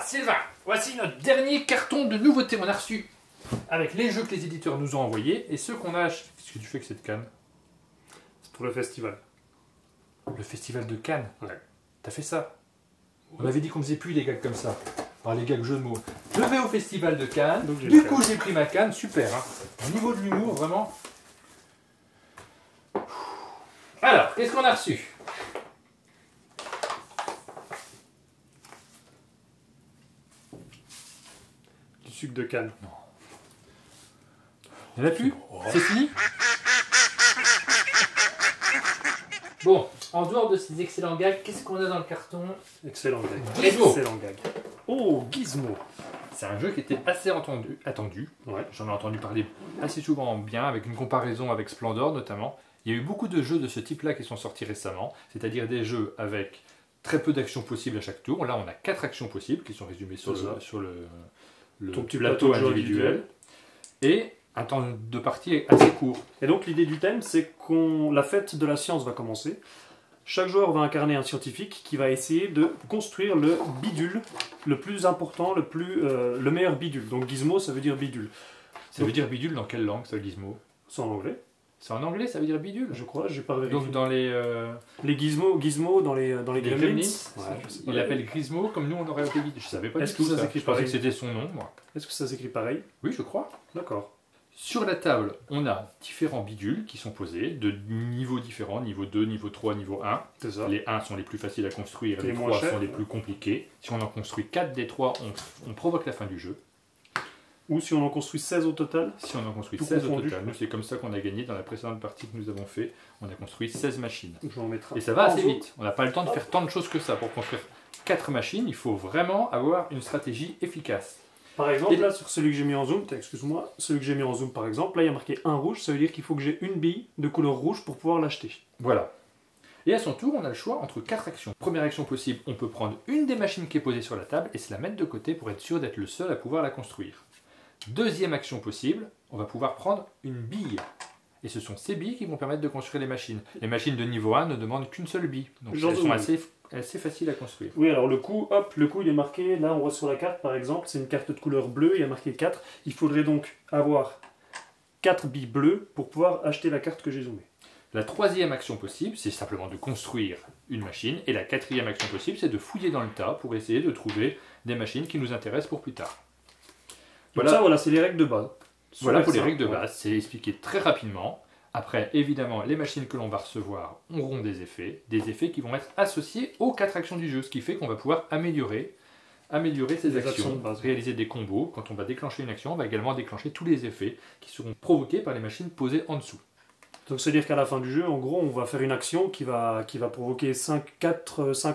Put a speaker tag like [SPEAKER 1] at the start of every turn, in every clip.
[SPEAKER 1] Sylvain, voici notre dernier carton de nouveautés. On a reçu avec les jeux que les éditeurs nous ont envoyés et ceux qu'on a achetés. Qu'est-ce que tu fais avec cette canne?
[SPEAKER 2] C'est pour le festival.
[SPEAKER 1] Le festival de Cannes?
[SPEAKER 2] Ouais.
[SPEAKER 1] T'as fait ça? On avait dit qu'on faisait plus des gags comme ça. Alors les gags jeux de mots. Je vais au festival de Cannes,
[SPEAKER 2] Donc,
[SPEAKER 1] du coup j'ai pris ma canne, super. Hein. Au niveau de l'humour, vraiment. Alors, qu'est-ce qu'on a reçu?
[SPEAKER 2] Du sucre de canne.
[SPEAKER 1] Non. Il n'y en a plus? C'est fini? Bon, en dehors de ces excellents gags, qu'est-ce qu'on a dans le carton?
[SPEAKER 2] Excellent gag.
[SPEAKER 1] Gizmo.
[SPEAKER 2] Excellent gag. Oh, Gizmo.
[SPEAKER 1] C'est un jeu qui était assez attendu.
[SPEAKER 2] Ouais.
[SPEAKER 1] J'en ai entendu parler assez souvent bien, avec une comparaison avec Splendor notamment. Il y a eu beaucoup de jeux de ce type-là qui sont sortis récemment, c'est-à-dire des jeux avec très peu d'actions possibles à chaque tour. Là, on a 4 actions possibles qui sont résumées sur le
[SPEAKER 2] Ton petit
[SPEAKER 1] plateau individuel. Et un temps de partie assez court.
[SPEAKER 2] Et donc l'idée du thème, c'est que la fête de la science va commencer. Chaque joueur va incarner un scientifique qui va essayer de construire le bidule le plus important, le meilleur bidule. Donc Gizmo, ça veut dire bidule.
[SPEAKER 1] Ça veut dire bidule dans quelle langue, ça, Gizmo?
[SPEAKER 2] C'est en anglais.
[SPEAKER 1] C'est en anglais, ça veut dire bidule?
[SPEAKER 2] Je crois, j'ai pas vérifié.
[SPEAKER 1] Donc dans les
[SPEAKER 2] Gizmo dans les Gremlins.
[SPEAKER 1] Ouais,
[SPEAKER 2] je sais
[SPEAKER 1] il
[SPEAKER 2] pas.
[SPEAKER 1] l'appelle Gizmo comme nous on aurait appelé bidule. Je savais pas
[SPEAKER 2] Est-ce
[SPEAKER 1] du tout
[SPEAKER 2] que ça
[SPEAKER 1] ça.
[SPEAKER 2] s'écrit
[SPEAKER 1] Je pensais
[SPEAKER 2] pareil?
[SPEAKER 1] que c'était son nom, moi.
[SPEAKER 2] Est-ce que ça s'écrit pareil?
[SPEAKER 1] Oui, je crois.
[SPEAKER 2] D'accord.
[SPEAKER 1] Sur la table, on a différents bidules qui sont posés, de niveaux différents, niveau 2, niveau 3, niveau 1.
[SPEAKER 2] C'est ça.
[SPEAKER 1] Les 1 sont les plus faciles à construire, les
[SPEAKER 2] Les moins
[SPEAKER 1] 3
[SPEAKER 2] chers.
[SPEAKER 1] sont les plus compliqués. Si on en construit 4 des 3, on provoque la fin du jeu.
[SPEAKER 2] Ou si on en construit 16 au total.
[SPEAKER 1] Si on en construit
[SPEAKER 2] Tout
[SPEAKER 1] 16 au
[SPEAKER 2] confondu.
[SPEAKER 1] total, nous c'est comme ça qu'on a gagné dans la précédente partie que nous avons fait. On a construit 16 machines.
[SPEAKER 2] Je vais en mettre un.
[SPEAKER 1] Et ça va assez
[SPEAKER 2] en
[SPEAKER 1] vite. On n'a pas le temps de faire tant de choses que ça. Pour construire 4 machines, il faut vraiment avoir une stratégie efficace.
[SPEAKER 2] Par exemple,
[SPEAKER 1] Et-
[SPEAKER 2] là, sur celui que j'ai mis en zoom, excuse-moi, celui que j'ai mis en zoom par exemple, là il y a marqué un rouge, ça veut dire qu'il faut que j'ai une bille de couleur rouge pour pouvoir l'acheter.
[SPEAKER 1] Voilà. Et à son tour, on a le choix entre 4 actions. Première action possible, on peut prendre une des machines qui est posée sur la table et se la mettre de côté pour être sûr d'être le seul à pouvoir la construire. Deuxième action possible, on va pouvoir prendre une bille. Et ce sont ces billes qui vont permettre de construire les machines. Les machines de niveau 1 ne demandent qu'une seule bille. Donc
[SPEAKER 2] J'en
[SPEAKER 1] elles sont
[SPEAKER 2] doute.
[SPEAKER 1] assez faciles à construire.
[SPEAKER 2] Oui, alors le coup, il est marqué, là on voit sur la carte par exemple, c'est une carte de couleur bleue, il y a marqué 4. Il faudrait donc avoir 4 billes bleues pour pouvoir acheter la carte que j'ai zoomée.
[SPEAKER 1] La troisième action possible, c'est simplement de construire une machine. Et la quatrième action possible, c'est de fouiller dans le tas pour essayer de trouver des machines qui nous intéressent pour plus tard.
[SPEAKER 2] Donc ça, voilà, c'est les règles de base.
[SPEAKER 1] Voilà pour les
[SPEAKER 2] Ça,
[SPEAKER 1] règles de
[SPEAKER 2] ouais.
[SPEAKER 1] base, c'est expliqué très rapidement. Après, évidemment, les machines que l'on va recevoir auront des effets qui vont être associés aux 4 actions du jeu, ce qui fait qu'on va pouvoir améliorer ces
[SPEAKER 2] Les actions
[SPEAKER 1] actions,
[SPEAKER 2] de base.
[SPEAKER 1] réaliser des combos. Quand on va déclencher une action, on va également déclencher tous les effets qui seront provoqués par les machines posées en dessous.
[SPEAKER 2] Donc c'est-à-dire qu'à la fin du jeu, en gros, on va faire une action qui va provoquer 5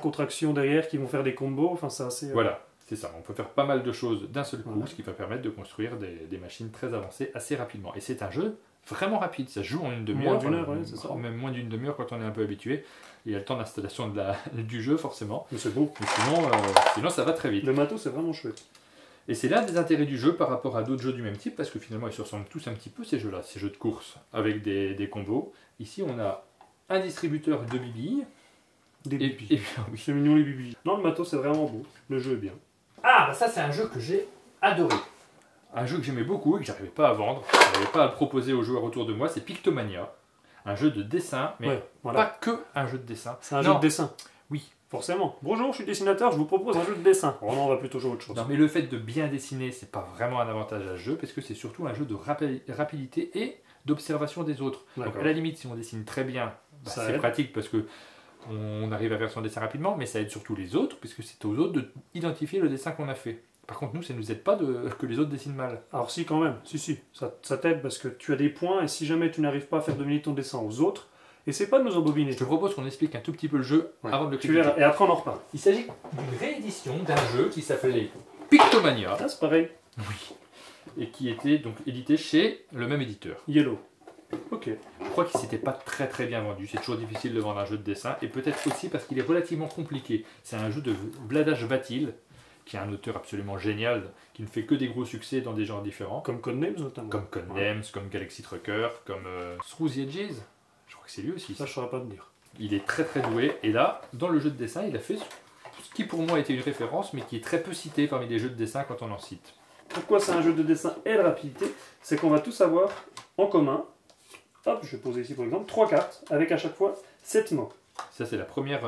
[SPEAKER 2] autres actions derrière qui vont faire des combos, enfin c'est assez...
[SPEAKER 1] Voilà, c'est ça. On peut faire pas mal de choses d'un seul coup,
[SPEAKER 2] Voilà.
[SPEAKER 1] ce qui va permettre de construire des machines très avancées assez rapidement. Et c'est un jeu vraiment rapide, ça se joue en une demi-heure.
[SPEAKER 2] Moins d'une heure, ouais, c'est ça.
[SPEAKER 1] Même moins d'une demi-heure quand on est un peu habitué. Il y a le temps d'installation du jeu, forcément.
[SPEAKER 2] Mais c'est beau.
[SPEAKER 1] Mais sinon, ça va très vite.
[SPEAKER 2] Le matos, c'est vraiment chouette.
[SPEAKER 1] Et c'est l'un des intérêts du jeu par rapport à d'autres jeux du même type, parce que finalement, ils se ressemblent tous un petit peu, ces jeux-là, ces jeux de course, avec des combos. Ici, on a un distributeur de billes.
[SPEAKER 2] Des
[SPEAKER 1] Et,
[SPEAKER 2] bibis.
[SPEAKER 1] et- oui.
[SPEAKER 2] C'est mignon les bibis. Non, le matos, c'est vraiment beau. Le jeu est bien.
[SPEAKER 1] Ah, bah ça, c'est un jeu que j'ai adoré. Un jeu que j'aimais beaucoup et que j'arrivais pas à vendre, je n'arrivais pas à le proposer aux joueurs autour de moi, c'est Pictomania. Un jeu de dessin, mais
[SPEAKER 2] Ouais, voilà.
[SPEAKER 1] pas que un jeu de dessin.
[SPEAKER 2] C'est un
[SPEAKER 1] Non.
[SPEAKER 2] jeu de dessin.
[SPEAKER 1] Oui.
[SPEAKER 2] Forcément. Bonjour, je suis dessinateur, je vous propose un jeu de dessin. Oh non, on va plutôt jouer à autre chose.
[SPEAKER 1] Non, mais le fait de bien dessiner, c'est pas vraiment un avantage à ce jeu, parce que c'est surtout un jeu de rapidité et d'observation des autres. Donc
[SPEAKER 2] D'accord.
[SPEAKER 1] à la limite, si on dessine très bien,
[SPEAKER 2] Ça
[SPEAKER 1] c'est
[SPEAKER 2] aide.
[SPEAKER 1] pratique parce que on arrive à faire son dessin rapidement, mais ça aide surtout les autres, puisque c'est aux autres d'identifier le dessin qu'on a fait. Par contre, nous, ça ne nous aide pas que les autres dessinent mal.
[SPEAKER 2] Alors si, quand même. Si. Ça t'aide parce que tu as des points et si jamais tu n'arrives pas à faire dominer ton dessin aux autres, essaie pas de nous embobiner.
[SPEAKER 1] Je te propose qu'on explique un tout petit peu le jeu
[SPEAKER 2] Ouais.
[SPEAKER 1] avant de le
[SPEAKER 2] Tu
[SPEAKER 1] critiquer.
[SPEAKER 2] verras. Et après, on en reparle.
[SPEAKER 1] Il s'agit d'une réédition d'un jeu qui s'appelait Pictomania,
[SPEAKER 2] Ah, c'est pareil.
[SPEAKER 1] et qui était donc édité chez le même éditeur.
[SPEAKER 2] Yellow. Ok.
[SPEAKER 1] Je crois qu'il s'était pas très très bien vendu. C'est toujours difficile de vendre un jeu de dessin, et peut-être aussi parce qu'il est relativement compliqué. C'est un jeu de Vladash Vatil, qui est un auteur absolument génial, qui ne fait que des gros succès dans des genres différents,
[SPEAKER 2] Comme Codenames notamment.
[SPEAKER 1] comme Codenames, comme Galaxy Trucker, comme Through the Edges. Je crois que c'est lui aussi.
[SPEAKER 2] Ça, je saurais pas te dire.
[SPEAKER 1] Il est très très doué, et là, dans le jeu de dessin, il a fait qui pour moi était une référence, mais qui est très peu cité parmi les jeux de dessin quand on en cite.
[SPEAKER 2] Pourquoi c'est un jeu de dessin et de rapidité? C'est qu'on va tous avoir en commun, hop, je vais poser ici par exemple, 3 cartes, avec à chaque fois 7 mots.
[SPEAKER 1] Ça, c'est la première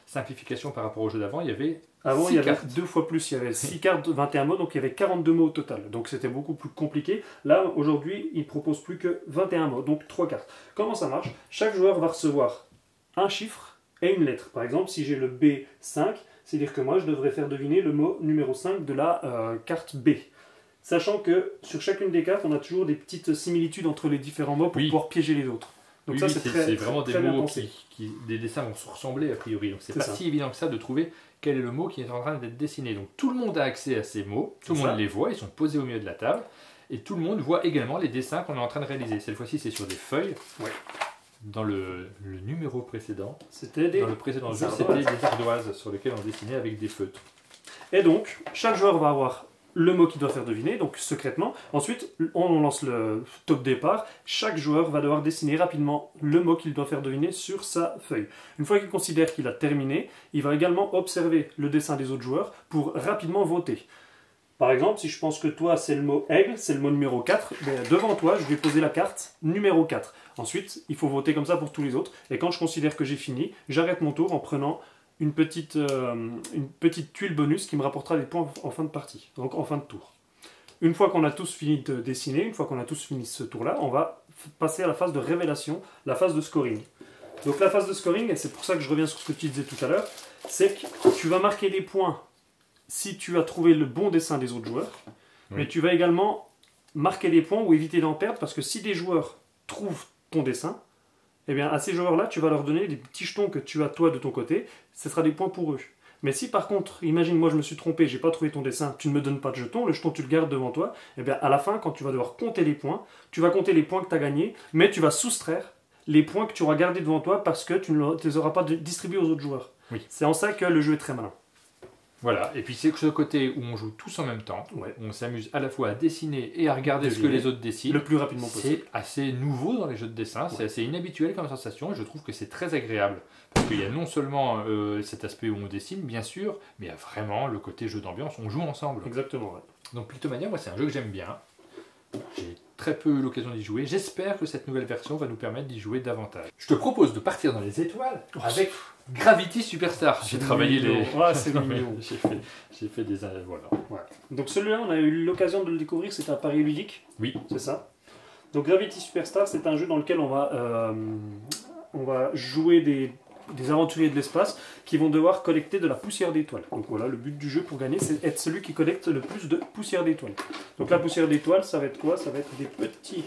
[SPEAKER 1] simplification par rapport au jeu d'avant. Il y avait
[SPEAKER 2] Avant,
[SPEAKER 1] 6
[SPEAKER 2] il y avait
[SPEAKER 1] cartes.
[SPEAKER 2] 2 fois plus, il y avait 6 cartes, 21 mots, donc il y avait 42 mots au total. Donc c'était beaucoup plus compliqué. Là, aujourd'hui, il ne propose plus que 21 mots, donc 3 cartes. Comment ça marche? Chaque joueur va recevoir un chiffre et une lettre. Par exemple, si j'ai le B5, c'est-à-dire que moi, je devrais faire deviner le mot numéro 5 de la carte B. Sachant que sur chacune des cartes, on a toujours des petites similitudes entre les différents mots pour pouvoir piéger les autres. Donc
[SPEAKER 1] oui,
[SPEAKER 2] ça,
[SPEAKER 1] oui,
[SPEAKER 2] c'est
[SPEAKER 1] vraiment
[SPEAKER 2] très
[SPEAKER 1] des
[SPEAKER 2] bien
[SPEAKER 1] mots
[SPEAKER 2] pensé.
[SPEAKER 1] des dessins vont se ressembler a priori. Donc c'est pas
[SPEAKER 2] ça.
[SPEAKER 1] si évident que ça de trouver quel est le mot qui est en train d'être dessiné. Donc tout le monde a accès à ces mots, tout le monde les voit, ils sont posés au milieu de la table, et tout le monde voit également les dessins qu'on est en train de réaliser. Cette fois-ci, c'est sur des feuilles.
[SPEAKER 2] Ouais.
[SPEAKER 1] Dans le numéro précédent,
[SPEAKER 2] dans
[SPEAKER 1] le précédent jeu, c'était des ardoises sur lesquelles on dessinait avec des feutres.
[SPEAKER 2] Et donc, chaque joueur va avoir le mot qu'il doit faire deviner, donc secrètement. Ensuite, on lance le top départ. Chaque joueur va devoir dessiner rapidement le mot qu'il doit faire deviner sur sa feuille. Une fois qu'il considère qu'il a terminé, il va également observer le dessin des autres joueurs pour rapidement voter. Par exemple, si je pense que toi, c'est le mot aigle, c'est le mot numéro 4, ben, devant toi, je vais poser la carte numéro 4. Ensuite, il faut voter comme ça pour tous les autres. Et quand je considère que j'ai fini, j'arrête mon tour en prenant une petite tuile bonus qui me rapportera des points en fin de partie, donc en fin de tour. Une fois qu'on a tous fini de dessiner, une fois qu'on a tous fini ce tour-là, on va passer à la phase de révélation, la phase de scoring. Donc la phase de scoring, et c'est pour ça que je reviens sur ce que tu disais tout à l'heure, c'est que tu vas marquer des points si tu as trouvé le bon dessin des autres joueurs, mais tu vas également marquer des points ou éviter d'en perdre, parce que si des joueurs trouvent ton dessin, eh bien, à ces joueurs-là, tu vas leur donner des petits jetons que tu as toi de ton côté, ce sera des points pour eux. Mais si par contre, imagine moi je me suis trompé, j'ai pas trouvé ton dessin, tu ne me donnes pas de jetons, le jeton tu le gardes devant toi, eh bien à la fin, quand tu vas devoir compter les points, tu vas compter les points que tu as gagnés, mais tu vas soustraire les points que tu auras gardés devant toi parce que tu ne les auras pas distribués aux autres joueurs.
[SPEAKER 1] Oui.
[SPEAKER 2] C'est en ça que le jeu est très malin.
[SPEAKER 1] Voilà, et puis c'est ce côté où on joue tous en même temps, on s'amuse à la fois à dessiner et à regarder ce que les autres dessinent.
[SPEAKER 2] Le plus rapidement possible.
[SPEAKER 1] C'est assez nouveau dans les jeux de dessin, c'est assez inhabituel comme sensation, et je trouve que c'est très agréable. Parce qu'il y a non seulement cet aspect où on dessine, bien sûr, mais il y a vraiment le côté jeu d'ambiance, on joue ensemble.
[SPEAKER 2] Exactement, ouais.
[SPEAKER 1] Donc Pictomania, moi c'est un jeu que j'aime bien. J'ai très peu eu l'occasion d'y jouer. J'espère que cette nouvelle version va nous permettre d'y jouer davantage. Je te propose de partir dans les étoiles avec Gravity Superstar. J'ai travaillé les...
[SPEAKER 2] Ah, c'est mignon.
[SPEAKER 1] J'ai fait des... Voilà.
[SPEAKER 2] Ouais. Donc celui-là, on a eu l'occasion de le découvrir, c'est un pari ludique.
[SPEAKER 1] Oui.
[SPEAKER 2] C'est ça. Donc Gravity Superstar, c'est un jeu dans lequel on va jouer des aventuriers de l'espace qui vont devoir collecter de la poussière d'étoiles. Donc voilà, le but du jeu pour gagner, c'est être celui qui collecte le plus de poussière d'étoiles. Donc la poussière d'étoiles, ça va être quoi? Ça va être des petits...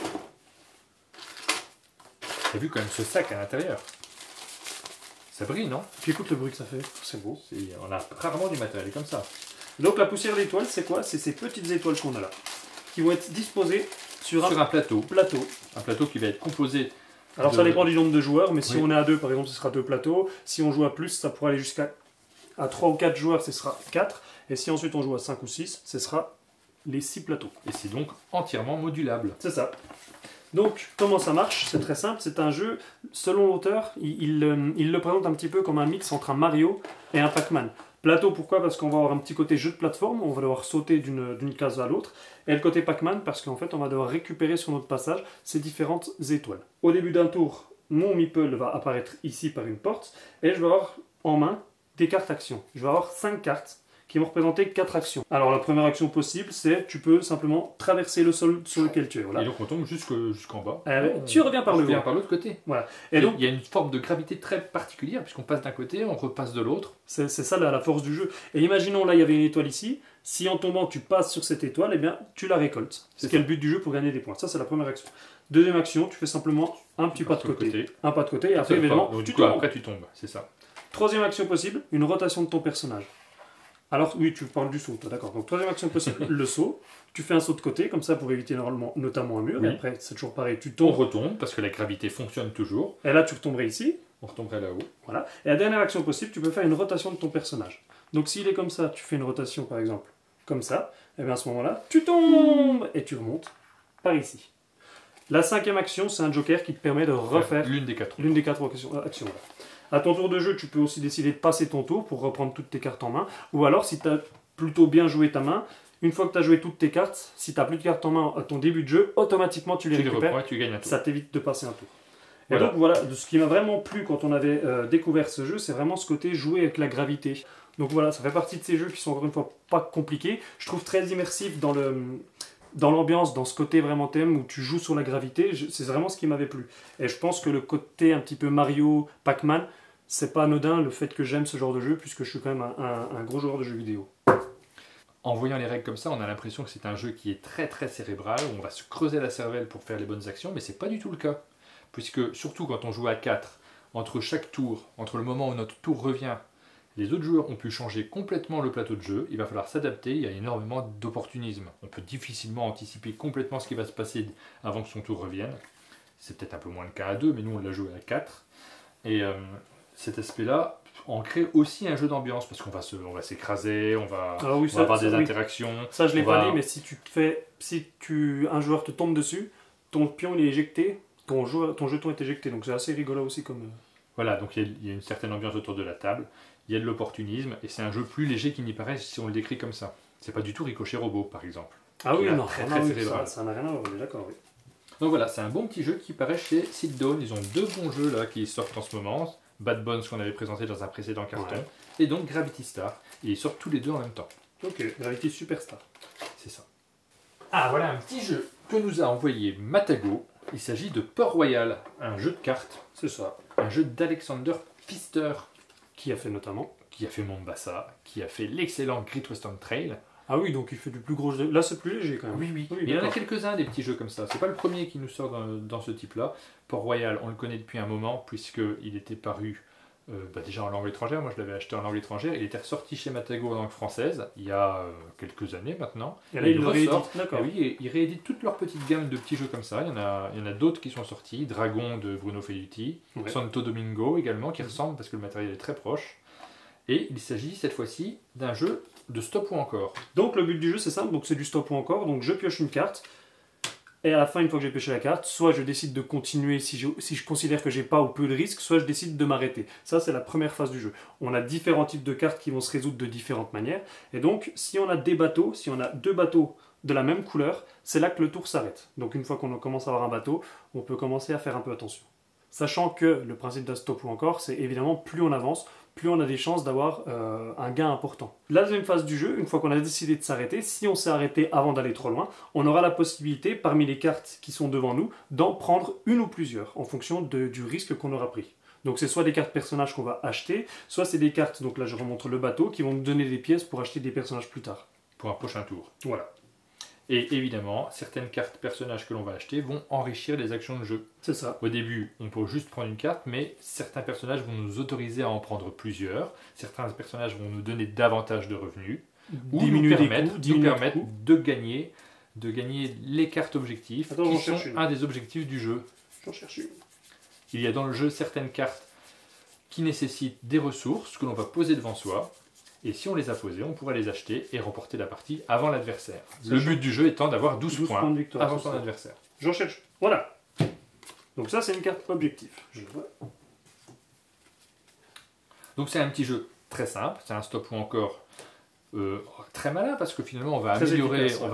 [SPEAKER 1] T'as vu quand même ce sac à l'intérieur? Ça brille, non?
[SPEAKER 2] Puis écoute le bruit que ça fait, c'est beau.
[SPEAKER 1] On a rarement du matériel comme ça.
[SPEAKER 2] Donc la poussière d'étoiles, c'est quoi? C'est ces petites étoiles qu'on a là, qui vont être disposées sur un plateau.
[SPEAKER 1] Un plateau qui va être composé...
[SPEAKER 2] Alors ça dépend du nombre de joueurs, mais si on est à 2, par exemple, ce sera 2 plateaux. Si on joue à plus, ça pourra aller jusqu'à 3 ou 4 joueurs, ce sera 4. Et si ensuite on joue à 5 ou 6, ce sera les 6 plateaux.
[SPEAKER 1] Et c'est donc entièrement modulable.
[SPEAKER 2] C'est ça. Donc, comment ça marche? C'est très simple, c'est un jeu, selon l'auteur, il le présente un petit peu comme un mix entre un Mario et un Pac-Man. Plateau, pourquoi? Parce qu'on va avoir un petit côté jeu de plateforme, on va devoir sauter d'une case à l'autre. Et le côté Pac-Man, parce qu'en fait, on va devoir récupérer sur notre passage ces différentes étoiles. Au début d'un tour, mon meeple va apparaître ici par une porte, et je vais avoir en main des cartes actions. Je vais avoir 5 cartes qui vont représenter 4 actions. Alors la première action possible, c'est tu peux simplement traverser le sol sur lequel tu es. Voilà.
[SPEAKER 1] Et donc on tombe jusqu'en bas.
[SPEAKER 2] Tu reviens par le haut.
[SPEAKER 1] Par l'autre côté.
[SPEAKER 2] Voilà.
[SPEAKER 1] Et donc il y a une forme de gravité très particulière, puisqu'on passe d'un côté, on repasse de l'autre.
[SPEAKER 2] C'est ça la force du jeu. Et imaginons là, il y avait une étoile ici. Si en tombant, tu passes sur cette étoile, eh bien, tu la récoltes. C'est ce qui est le but du jeu pour gagner des points. Ça, c'est la première action. Deuxième action, tu fais simplement un petit pas de côté. Un pas de côté, et après, évidemment,
[SPEAKER 1] après tu tombes. C'est ça.
[SPEAKER 2] Troisième action possible, une rotation de ton personnage. Alors, oui, tu parles du saut, d'accord. Donc, troisième action possible, le saut. Tu fais un saut de côté, comme ça, pour éviter notamment un mur. Oui. Et après, c'est toujours pareil, tu tombes.
[SPEAKER 1] On retombe, parce que la gravité fonctionne toujours.
[SPEAKER 2] Et là, tu retomberais ici.
[SPEAKER 1] On retomberait là-haut.
[SPEAKER 2] Voilà. Et la dernière action possible, tu peux faire une rotation de ton personnage. Donc, s'il est comme ça, tu fais une rotation, par exemple, comme ça. Et bien, à ce moment-là, tu tombes et tu remontes par ici. La cinquième action, c'est un joker qui te permet de refaire
[SPEAKER 1] l'une des quatre
[SPEAKER 2] actions. À ton tour de jeu, tu peux aussi décider de passer ton tour pour reprendre toutes tes cartes en main. Ou alors, si tu as plutôt bien joué ta main, une fois que tu as joué toutes tes cartes, si tu n'as plus de cartes en main à ton début de jeu, automatiquement tu les récupères.
[SPEAKER 1] Reprends et tu gagnes un tour.
[SPEAKER 2] Ça t'évite de passer un tour.
[SPEAKER 1] Voilà.
[SPEAKER 2] Et donc voilà, ce qui m'a vraiment plu quand on avait découvert ce jeu, c'est vraiment ce côté jouer avec la gravité. Donc voilà, ça fait partie de ces jeux qui sont encore une fois pas compliqués. Je trouve très immersif dans l'ambiance, dans ce côté vraiment thème où tu joues sur la gravité. C'est vraiment ce qui m'avait plu. Et je pense que le côté un petit peu Mario, Pac-Man, c'est pas anodin le fait que j'aime ce genre de jeu puisque je suis quand même un gros joueur de jeux vidéo.
[SPEAKER 1] En voyant les règles comme ça, on a l'impression que c'est un jeu qui est très très cérébral, où on va se creuser la cervelle pour faire les bonnes actions, mais c'est pas du tout le cas. Puisque surtout quand on joue à 4, entre chaque tour, entre le moment où notre tour revient, les autres joueurs ont pu changer complètement le plateau de jeu, il va falloir s'adapter, il y a énormément d'opportunisme. On peut difficilement anticiper complètement ce qui va se passer avant que son tour revienne. C'est peut-être un peu moins le cas à 2, mais nous on l'a joué à 4. Et cet aspect-là en crée aussi un jeu d'ambiance, parce qu'on va s'écraser, on va avoir des interactions.
[SPEAKER 2] Ça je l'ai pas dit, mais si un joueur te tombe dessus, ton pion il est éjecté, ton jeton est éjecté, donc c'est assez rigolo aussi comme...
[SPEAKER 1] Voilà, donc il y a une certaine ambiance autour de la table, il y a de l'opportunisme, et c'est un jeu plus léger qu'il n'y paraît si on le décrit comme ça. C'est pas du tout Ricochet Robot, par exemple.
[SPEAKER 2] Ah oui, non,
[SPEAKER 1] très
[SPEAKER 2] cérébral. Ça n'a rien à voir, d'accord, oui.
[SPEAKER 1] Donc voilà, c'est un bon petit jeu qui paraît chez Sit Down. Ils ont 2 bons jeux là qui sortent en ce moment. Bad Bones qu'on avait présenté dans un précédent carton, et donc Gravity Star. Et ils sortent tous les deux en même temps.
[SPEAKER 2] Ok, Gravity Superstar.
[SPEAKER 1] C'est ça. Ah, voilà un petit jeu que nous a envoyé Matago. Il s'agit de Port-Royal, un jeu de cartes.
[SPEAKER 2] C'est ça.
[SPEAKER 1] Un jeu d'Alexander Pfister.
[SPEAKER 2] Qui a fait notamment.
[SPEAKER 1] Qui a fait Mombasa, qui a fait l'excellent Great Western Trail.
[SPEAKER 2] Ah oui, donc il fait du plus gros jeu. Là, c'est plus léger quand même.
[SPEAKER 1] Oui. Il y en a quelques-uns des petits jeux comme ça. C'est pas le premier qui nous sort dans ce type-là. Port-Royal, on le connaît depuis un moment, puisqu'il était paru déjà en langue étrangère. Moi, je l'avais acheté en langue étrangère. Il était ressorti chez Matago en langue française il y a quelques années maintenant.
[SPEAKER 2] Et là, il le réédite.
[SPEAKER 1] D'accord. Oui, ils rééditent toute leur petite gamme de petits jeux comme ça. Il y en a d'autres qui sont sortis. Dragon de Bruno Felluti, Santo Domingo également, qui ressemble parce que le matériel est très proche. Et il s'agit cette fois-ci d'un jeu de stop ou encore.
[SPEAKER 2] Donc le but du jeu c'est simple, donc c'est du stop ou encore, donc je pioche une carte, et à la fin une fois que j'ai pioché la carte, soit je décide de continuer si je considère que j'ai pas ou peu de risques, soit je décide de m'arrêter. Ça c'est la première phase du jeu. On a différents types de cartes qui vont se résoudre de différentes manières, et donc si on a des bateaux, si on a 2 bateaux de la même couleur, c'est là que le tour s'arrête. Donc une fois qu'on commence à avoir un bateau, on peut commencer à faire un peu attention. Sachant que le principe d'un stop ou encore, c'est évidemment plus on avance, plus on a des chances d'avoir un gain important. La deuxième phase du jeu, une fois qu'on a décidé de s'arrêter, si on s'est arrêté avant d'aller trop loin, on aura la possibilité, parmi les cartes qui sont devant nous, d'en prendre une ou plusieurs, en fonction du risque qu'on aura pris. Donc c'est soit des cartes personnages qu'on va acheter, soit c'est des cartes, donc là je remontre le bateau, qui vont nous donner des pièces pour acheter des personnages plus tard.
[SPEAKER 1] Pour un prochain tour.
[SPEAKER 2] Voilà.
[SPEAKER 1] Et évidemment, certaines cartes personnages que l'on va acheter vont enrichir les actions de jeu.
[SPEAKER 2] C'est ça.
[SPEAKER 1] Au début, on peut juste prendre une carte, mais certains personnages vont nous autoriser à en prendre plusieurs. Certains personnages vont nous donner davantage de revenus. Ou nous permettre de gagner les cartes objectifs, qui sont un des objectifs du jeu.
[SPEAKER 2] J'en cherche une.
[SPEAKER 1] Il y a dans le jeu certaines cartes qui nécessitent des ressources que l'on va poser devant soi. Et si on les a posées, on pourra les acheter et remporter la partie avant l'adversaire. Le but du jeu étant d'avoir 12 points
[SPEAKER 2] de victoire
[SPEAKER 1] avant son adversaire.
[SPEAKER 2] J'en cherche. Voilà. Donc ça, c'est une carte objectif. Je le vois.
[SPEAKER 1] Donc c'est un petit jeu très simple. C'est un stop ou encore très malin parce que finalement on va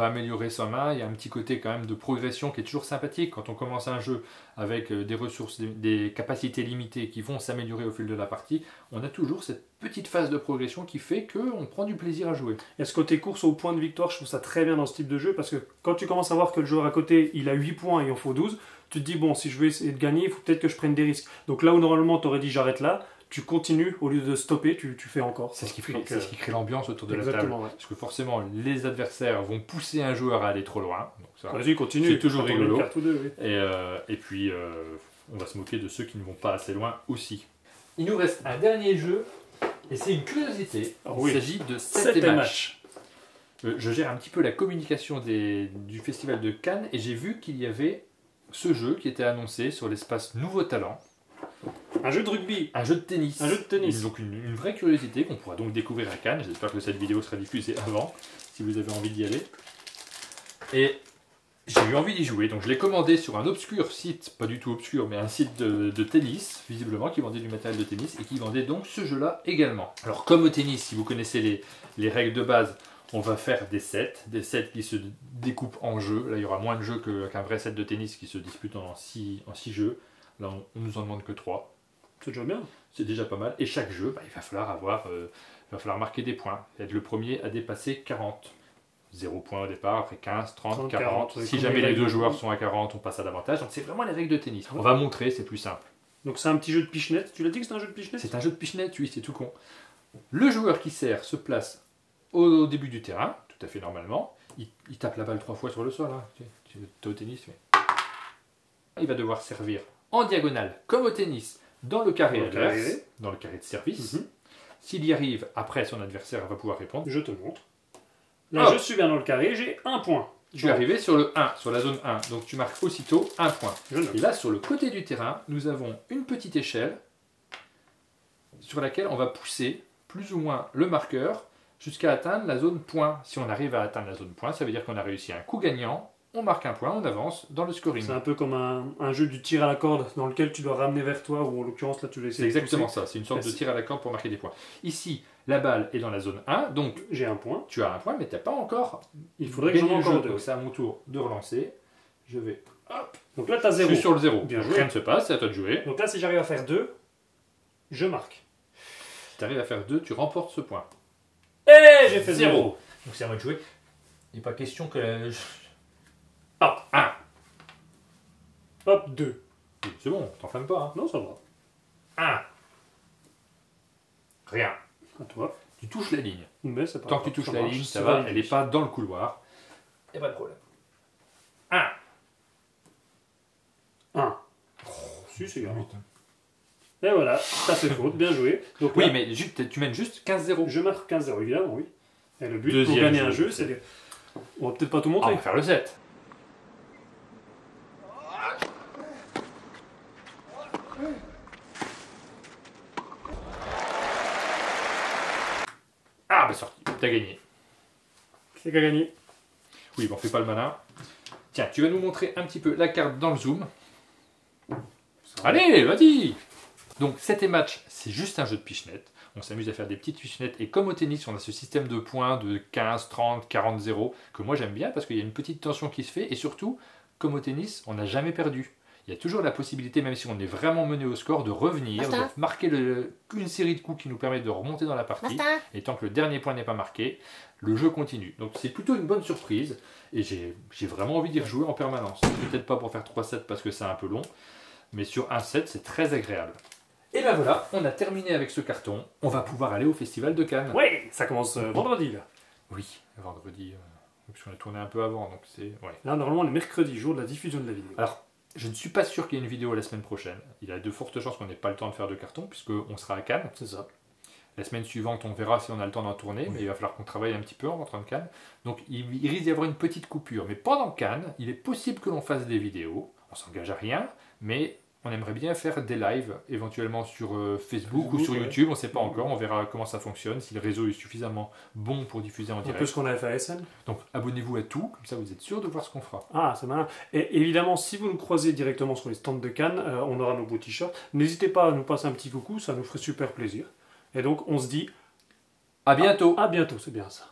[SPEAKER 1] améliorer sa main. Il y a un petit côté quand même de progression qui est toujours sympathique quand on commence un jeu avec des ressources, des capacités limitées qui vont s'améliorer au fil de la partie. On a toujours cette petite phase de progression qui fait qu'on prend du plaisir à jouer.
[SPEAKER 2] Et ce côté course au point de victoire, je trouve ça très bien dans ce type de jeu parce que quand tu commences à voir que le joueur à côté il a 8 points et il en faut 12, tu te dis bon, si je veux essayer de gagner, il faut peut-être que je prenne des risques. Donc là où normalement tu aurais dit j'arrête là, tu continues, au lieu de stopper, tu fais encore.
[SPEAKER 1] C'est ce qui crée l'ambiance autour de la table. Ouais. Parce que forcément, les adversaires vont pousser un joueur à aller trop loin.
[SPEAKER 2] Vas-y, continue.
[SPEAKER 1] C'est toujours rigolo.
[SPEAKER 2] Oui.
[SPEAKER 1] Et puis, on va se moquer de ceux qui ne vont pas assez loin aussi. Il nous reste un dernier jeu, et c'est une curiosité. Il s'agit de 7 matchs. Je gère un petit peu la communication du Festival de Cannes, et j'ai vu qu'il y avait ce jeu qui était annoncé sur l'espace Nouveau Talent.
[SPEAKER 2] Un jeu de rugby.
[SPEAKER 1] Un jeu de tennis.
[SPEAKER 2] Un jeu de tennis.
[SPEAKER 1] Donc une vraie curiosité qu'on pourra donc découvrir à Cannes. J'espère que cette vidéo sera diffusée avant, si vous avez envie d'y aller. Et j'ai eu envie d'y jouer, donc je l'ai commandé sur un obscur site, pas du tout obscur, mais un site de tennis, visiblement, qui vendait du matériel de tennis, et qui vendait donc ce jeu-là également. Alors comme au tennis, si vous connaissez les règles de base, on va faire des sets qui se découpent en jeux. Là, il y aura moins de jeux qu'un vrai set de tennis qui se dispute en 6 jeux. Là, on nous en demande que 3.
[SPEAKER 2] C'est déjà bien.
[SPEAKER 1] C'est déjà pas mal. Et chaque jeu, bah, il va falloir marquer des points. Être le premier à dépasser 40. 0 points au départ, après 15, 30, 40. Si jamais les deux joueurs sont à 40, on passe à l'avantage. Donc c'est vraiment les règles de tennis. On va montrer, c'est plus simple.
[SPEAKER 2] Donc c'est un petit jeu de pichenette. Tu l'as dit que c'est un jeu de pichenette?
[SPEAKER 1] C'est un jeu de pichenette, oui, c'est tout con. Le joueur qui sert se place au début du terrain, tout à fait normalement. Il tape la balle 3 fois sur le sol. Hein. Tu es au tennis, mais... Il va devoir servir en diagonale, comme au tennis, dans le carré adverse, dans le carré de service. S'il y arrive, après son adversaire va pouvoir répondre.
[SPEAKER 2] Je te montre. Là, je suis bien dans le carré, j'ai 1 point.
[SPEAKER 1] Tu es arrivé sur le 1, sur la zone 1, donc tu marques aussitôt 1 point. Et là, sur le côté du terrain, nous avons une petite échelle sur laquelle on va pousser plus ou moins le marqueur jusqu'à atteindre la zone point. Si on arrive à atteindre la zone point, ça veut dire qu'on a réussi un coup gagnant, on marque un point, on avance dans le scoring.
[SPEAKER 2] C'est un peu comme un jeu du tir à la corde dans lequel tu dois ramener vers toi, ou en l'occurrence là tu laisses.
[SPEAKER 1] C'est exactement ça, c'est une sorte de tir à la corde pour marquer des points. Ici, la balle est dans la zone 1, donc
[SPEAKER 2] j'ai 1 point.
[SPEAKER 1] Tu as 1 point, mais tu n'as pas encore.
[SPEAKER 2] Il faudrait que j'en ai encore 2.
[SPEAKER 1] Donc c'est à mon tour de relancer. Je vais. Hop.
[SPEAKER 2] Donc là tu as 0.
[SPEAKER 1] Je suis sur le 0.
[SPEAKER 2] Bien
[SPEAKER 1] donc,
[SPEAKER 2] joué.
[SPEAKER 1] rien ne se passe, c'est à toi de jouer.
[SPEAKER 2] Donc là si j'arrive à faire 2, je marque.
[SPEAKER 1] Si tu arrives à faire 2, tu remportes ce point.
[SPEAKER 2] Et j'ai fait 0.
[SPEAKER 1] Donc c'est à moi de jouer. Il n'est pas question que. Hop, 1.
[SPEAKER 2] Hop, 2.
[SPEAKER 1] C'est bon, t'enflammes pas. Hein.
[SPEAKER 2] Non, ça va.
[SPEAKER 1] 1. Rien.
[SPEAKER 2] À toi.
[SPEAKER 1] Tu touches la ligne.
[SPEAKER 2] Mais c'est pas
[SPEAKER 1] Tant que tu touches la ligne, ça va, elle n'est pas dans le couloir. Il n'y a pas de problème. 1.
[SPEAKER 2] 1. Si, c'est grave. Et voilà, ça c'est faute, bien joué. Donc,
[SPEAKER 1] oui,
[SPEAKER 2] là,
[SPEAKER 1] mais tu mènes juste 15-0.
[SPEAKER 2] Je marque 15-0, évidemment, oui. Et le but
[SPEAKER 1] Deuxième
[SPEAKER 2] pour gagner
[SPEAKER 1] jeu,
[SPEAKER 2] un jeu, c'est de... On va peut-être pas tout montrer.
[SPEAKER 1] On va faire le 7. Ah, bah sorti, t'as gagné.
[SPEAKER 2] C'est qu'à gagner.
[SPEAKER 1] Oui, bon, fais pas le malin. Tiens, tu vas nous montrer un petit peu la carte dans le zoom. Allez, vas-y. Donc, 7 et match, c'est juste un jeu de pichenette. On s'amuse à faire des petites pichenettes. Et comme au tennis, on a ce système de points de 15, 30, 40, 0, que moi j'aime bien parce qu'il y a une petite tension qui se fait. Et surtout, comme au tennis, on n'a jamais perdu. Il y a toujours la possibilité, même si on est vraiment mené au score, de revenir, de marquer une série de coups qui nous permet de remonter dans la partie. Et tant que le dernier point n'est pas marqué, le jeu continue. Donc c'est plutôt une bonne surprise. Et j'ai vraiment envie d'y rejouer en permanence. Peut-être pas pour faire 3 sets parce que c'est un peu long. Mais sur un set, c'est très agréable. Et ben voilà, on a terminé avec ce carton. On va pouvoir aller au Festival de Cannes.
[SPEAKER 2] Oui, ça commence vendredi là.
[SPEAKER 1] Oui, vendredi. Parce qu'on a tourné un peu avant, donc c'est... Ouais.
[SPEAKER 2] Là, normalement, le mercredi, jour de la diffusion de la vidéo.
[SPEAKER 1] Alors, je ne suis pas sûr qu'il y ait une vidéo la semaine prochaine. Il y a de fortes chances qu'on n'ait pas le temps de faire de carton, puisqu'on sera à Cannes.
[SPEAKER 2] C'est ça.
[SPEAKER 1] La semaine suivante, on verra si on a le temps d'en tourner, mais il va falloir qu'on travaille un petit peu en rentrant de Cannes. Donc, il risque d'y avoir une petite coupure. Mais pendant Cannes, il est possible que l'on fasse des vidéos. On s'engage à rien, mais... On aimerait bien faire des lives, éventuellement sur Facebook ou sur YouTube, on ne sait pas encore, on verra comment ça fonctionne, si le réseau est suffisamment bon pour diffuser en direct.
[SPEAKER 2] Un peu ce qu'on a fait à SN.
[SPEAKER 1] Donc abonnez-vous à tout, comme ça vous êtes sûr de voir ce qu'on fera.
[SPEAKER 2] Ah, c'est malin. Et évidemment, si vous nous croisez directement sur les stands de Cannes, on aura nos beaux t-shirts. N'hésitez pas à nous passer un petit coucou, ça nous ferait super plaisir. Et donc, on se dit...
[SPEAKER 1] À bientôt.
[SPEAKER 2] À bientôt, c'est bien ça.